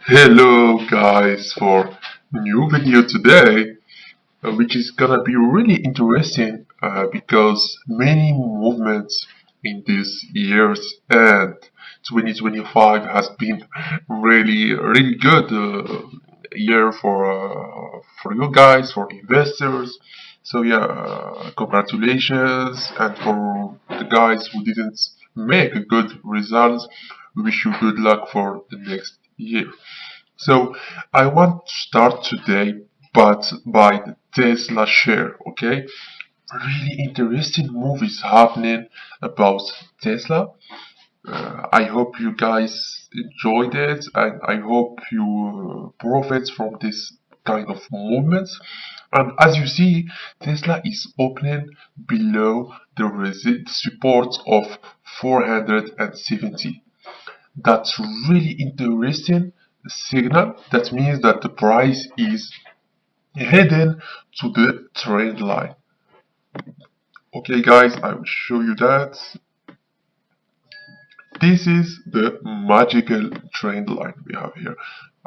Hello guys for new video today, which is gonna be really interesting because many movements in this year's and 2025 has been really good year for you guys, for investors. So yeah, congratulations, and for the guys who didn't make a good results, we wish you good luck for the next year. So I want to start today, but by the Tesla share, okay? Really interesting move is happening about Tesla. I hope you guys enjoyed it, and I hope you profit from this kind of movements. And as you see, Tesla is opening below the support of 470. That's really interesting signal. That means that the price is heading to the trend line. Okay guys, I will show you that. This is the magical trend line we have here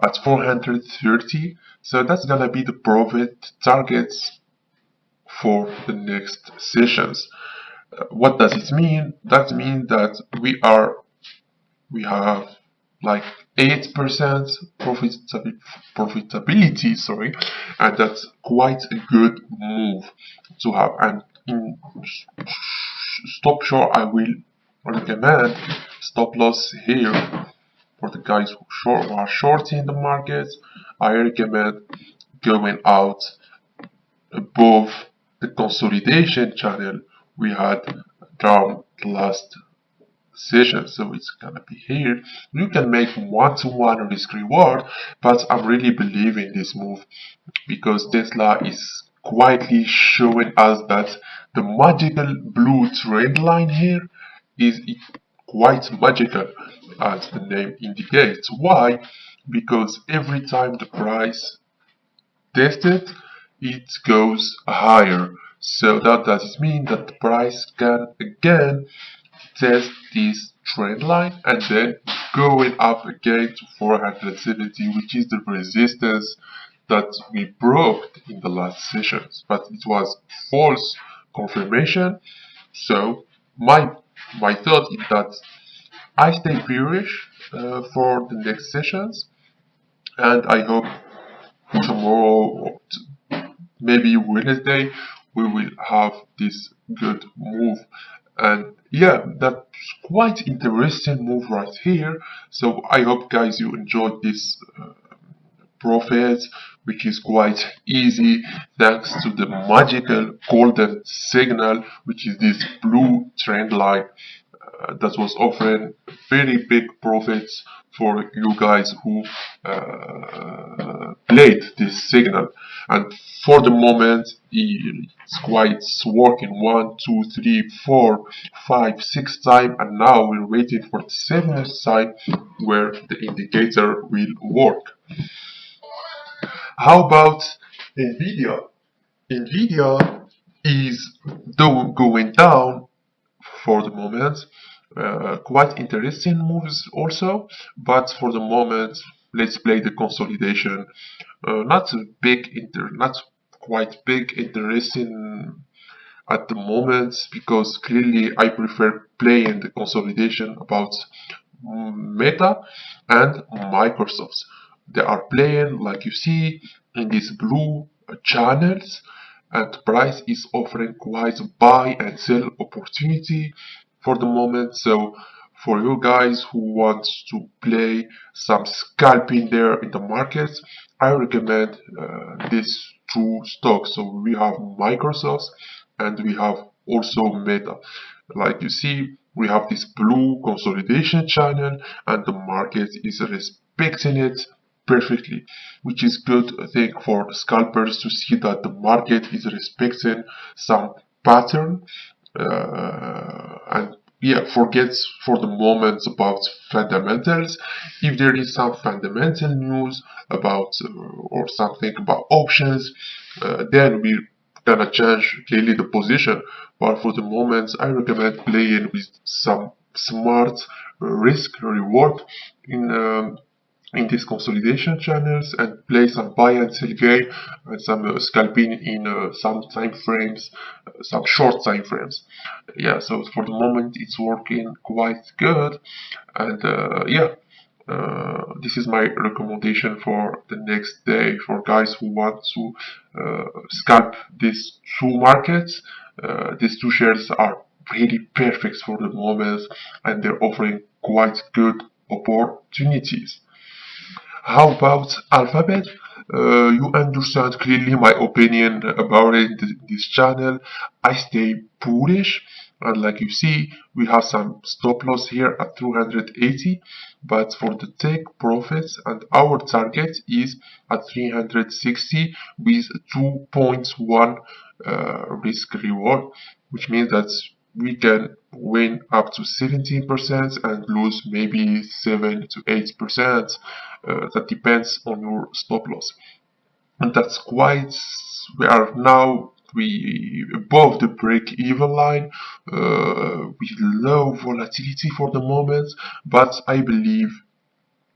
at 430. So that's gonna be the profit targets for the next sessions. What does it mean? That means that we have like 8% profitability, sorry, and that's quite a good move to have. And in stop short, I will recommend stop loss here for the guys who are shorting the market. I recommend going out above the consolidation channel we had down the last session, so it's gonna be here. You can make one-to-one risk reward, but I'm really believing this move because Tesla is quietly showing us that the magical blue trend line here is quite magical, as the name indicates. Why? Because every time the price tested, it goes higher. So that does mean that the price can again test this trend line and then going up again to 470, which is the resistance that we broke in the last sessions, but it was false confirmation. So my thought is that I stay bearish for the next sessions, and I hope tomorrow, maybe Wednesday, we will have this good move. And yeah, that's quite interesting move right here. So I hope guys you enjoyed this profit, which is quite easy thanks to the magical golden signal, which is this blue trend line that was offering very big profits for you guys who played this signal. And for the moment, it's quite working 1, 2, 3, 4, 5, 6 times, and now we're waiting for the 7th time where the indicator will work. How about Nvidia? Nvidia is though going down for the moment. Quite interesting moves also, but for the moment, let's play the consolidation. Not quite big interesting at the moment because clearly I prefer playing the consolidation about Meta and Microsoft. They are playing like you see in these blue channels, and the price is offering quite a buy and sell opportunity for the moment. So for you guys who want to play some scalping there in the market, I recommend these two stocks. So we have Microsoft and we have also Meta. Like you see, we have this blue consolidation channel and the market is respecting it perfectly, which is good thing for scalpers to see that the market is respecting some pattern, and yeah, forget for the moment about fundamentals. If there is some fundamental news about or something about options, then we gonna change clearly the position. But for the moment, I recommend playing with some smart risk reward in in these consolidation channels and play some buy and sell game and some scalping in some time frames, some short time frames. Yeah, so for the moment it's working quite good, and this is my recommendation for the next day for guys who want to scalp these two markets. These two shares are really perfect for the moment, and they're offering quite good opportunities. How about Alphabet? You understand clearly my opinion about it in this channel. I stay bullish, and like you see, we have some stop loss here at 280, but for the take profits, and our target is at 360 with 2.1 risk reward, which means that we can win up to 17% and lose maybe 7 to 8%. That depends on your stop loss. And that's quite, we are now above the break-even line with low volatility for the moment, but I believe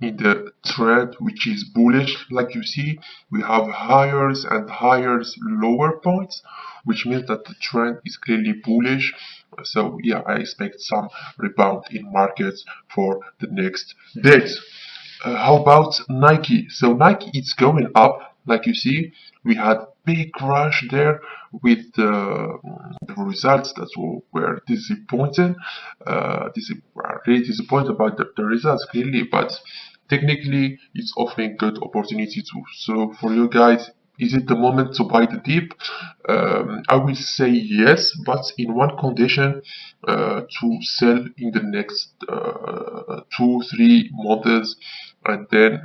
in the trend which is bullish. Like you see, we have higher and higher lower points, which means that the trend is clearly bullish. So yeah, I expect some rebound in markets for the next days. How about Nike? So Nike is going up, like you see. We had big crash there with the results that were disappointing. Really disappointed about the results clearly, but technically it's offering good opportunity too. So for you guys, is it the moment to buy the dip? I will say yes, but in one condition, to sell in the next 2-3 months, and then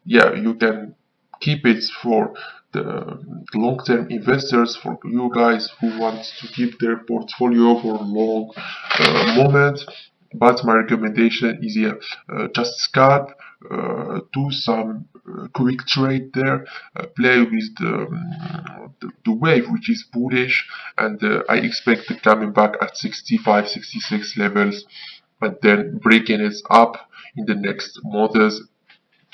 yeah, you can keep it for the long-term investors, for you guys who want to keep their portfolio for a long moment. But my recommendation is here, just scalp, do some quick trade there, play with the wave which is bullish, and I expect it coming back at 65, 66 levels, and then breaking it up in the next months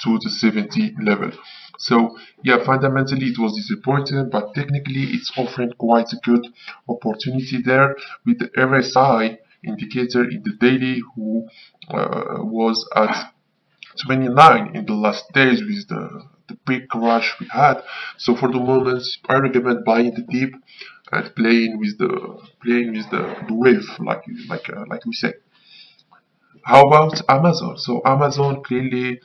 to the 70 level. So yeah, fundamentally it was disappointing, but technically it's offering quite a good opportunity there with the RSI indicator in the daily, who was at 29 in the last days with the big crash we had. So for the moment, I recommend buying the dip and playing with the wave, like we say. How about Amazon? So Amazon clearly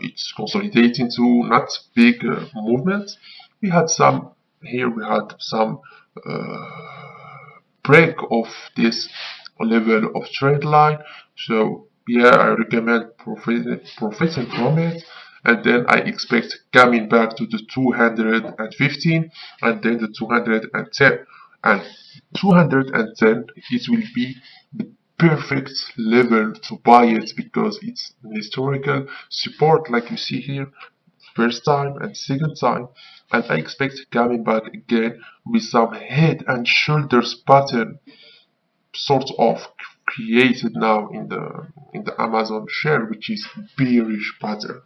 it's consolidating to not big movements. We had some here. We had some break of this level of trend line. So yeah, I recommend profiting from it. And then I expect coming back to the 215 and then the 210. And 210, it will be the perfect level to buy it because it's an historical support, like you see here, first time and second time, and I expect coming back again with some head and shoulders pattern sort of created now in the Amazon share, which is bearish pattern.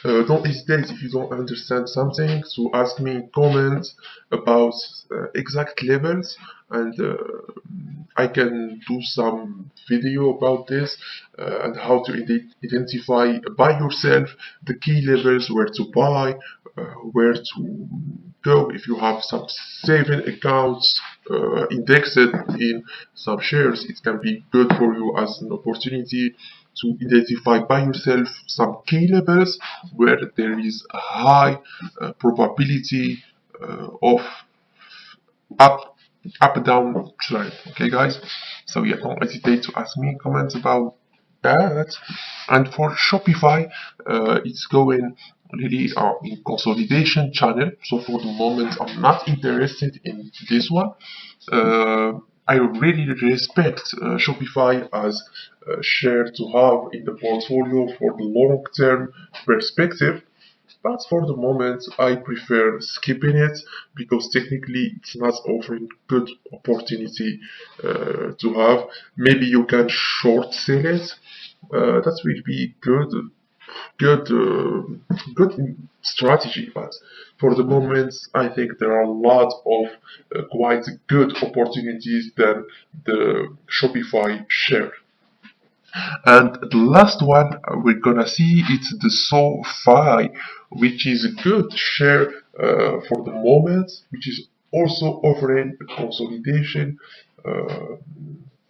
Don't hesitate if you don't understand something to ask me in comments about exact levels, and I can do some video about this and how to identify by yourself the key levels, where to buy, where to go if you have some saving accounts indexed in some shares. It can be good for you as an opportunity to identify by yourself some key levels where there is a high probability of up down trend. Okay guys, so yeah, don't hesitate to ask me comments about that. And for Shopify, it's going really in consolidation channel, so for the moment I'm not interested in this one. I really respect Shopify as a share to have in the portfolio for the long-term perspective, but for the moment I prefer skipping it because technically it's not offering good opportunity to have. Maybe you can short sell it, that will be good good strategy, but for the moment I think there are a lot of quite good opportunities than the Shopify share. And the last one we're gonna see it's the SOFI, which is a good share for the moment, which is also offering a consolidation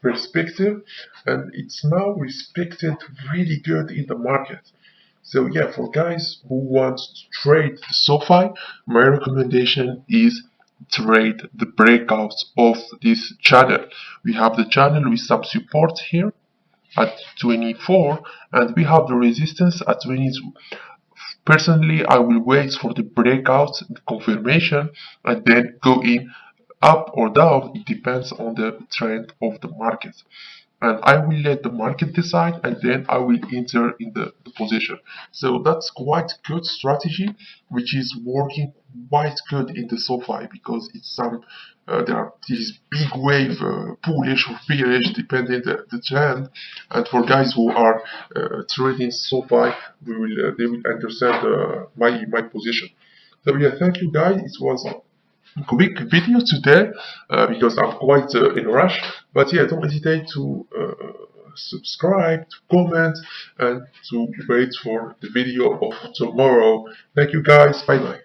perspective, and it's now respected really good in the market. So yeah, for guys who want to trade the SOFI, my recommendation is trade the breakouts of this channel. We have the channel with some support here at 24, and we have the resistance at 22. Personally, I will wait for the breakout confirmation and then go in up or down. It depends on the trend of the market, and I will let the market decide, and then I will enter in the position. So that's quite good strategy, which is working quite good in the SOFI, because it's there are these big wave, bullish or bearish, depending the trend. And for guys who are trading SOFI, they will understand my position. So yeah, thank you guys. It was quick video today because I'm quite in a rush. But yeah, don't hesitate to subscribe, to comment, and to wait for the video of tomorrow. Thank you guys. Bye bye.